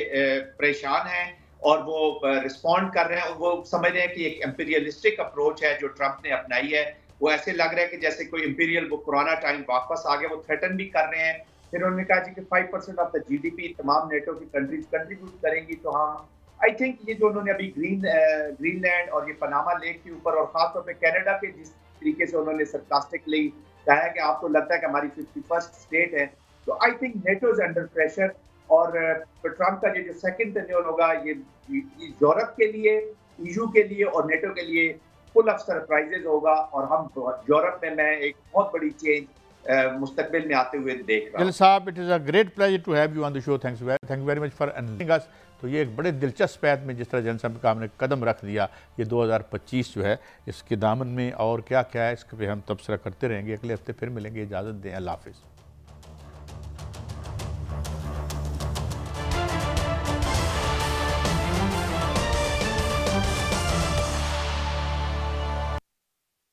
परेशान हैं और वो रिस्पॉन्ड कर रहे हैं। वो समझ रहे हैं कि एक एम्पीरियलिस्टिक अप्रोच है जो ट्रम्प ने अपनाई है। वो ऐसे लग रहा है कि जैसे कोई इंपीरियल वो पुराना टाइम वापस आ गया। वो थ्रेटन भी कर रहे हैं। फिर उन्होंने कहा जी कि 5% ऑफ द जीडीपी तमाम नेटो की कंट्रीज कंट्रीब्यूट करेंगी। तो हाँ, आई थिंक ये जो उन्होंने अभी ग्रीनलैंड और ये पनामा लेक के ऊपर और खासतौर पे कनाडा के जिस तरीके से उन्होंने सरकास्टिकली कहा है कि आपको लगता है कि हमारी 51st स्टेट है, तो I think NATO is under pressure. और ट्रम्प का ये जो सेकंड टेन्योर होगा ये यूरोप के लिए, ईयू के लिए और नेटो के लिए फुल ऑफ सरप्राइजेज होगा। और हम यूरोप में मैं एक बहुत बड़ी चेंज मुस्तकबिल में आते हुए देख रहा हूं। Jalil Sahab, it is a great pleasure to have you on the show. Thank you very much for analysing us. तो ये एक बड़े दिलचस्प पैद में जिस तरह जन साहब का हमने कदम रख दिया, ये 2025 जो है इसके दामन में और क्या क्या है इसके पे हम तबसरा करते रहेंगे। अगले हफ्ते फिर मिलेंगे। इजाज़त दें, अल्लाह हाफिज़।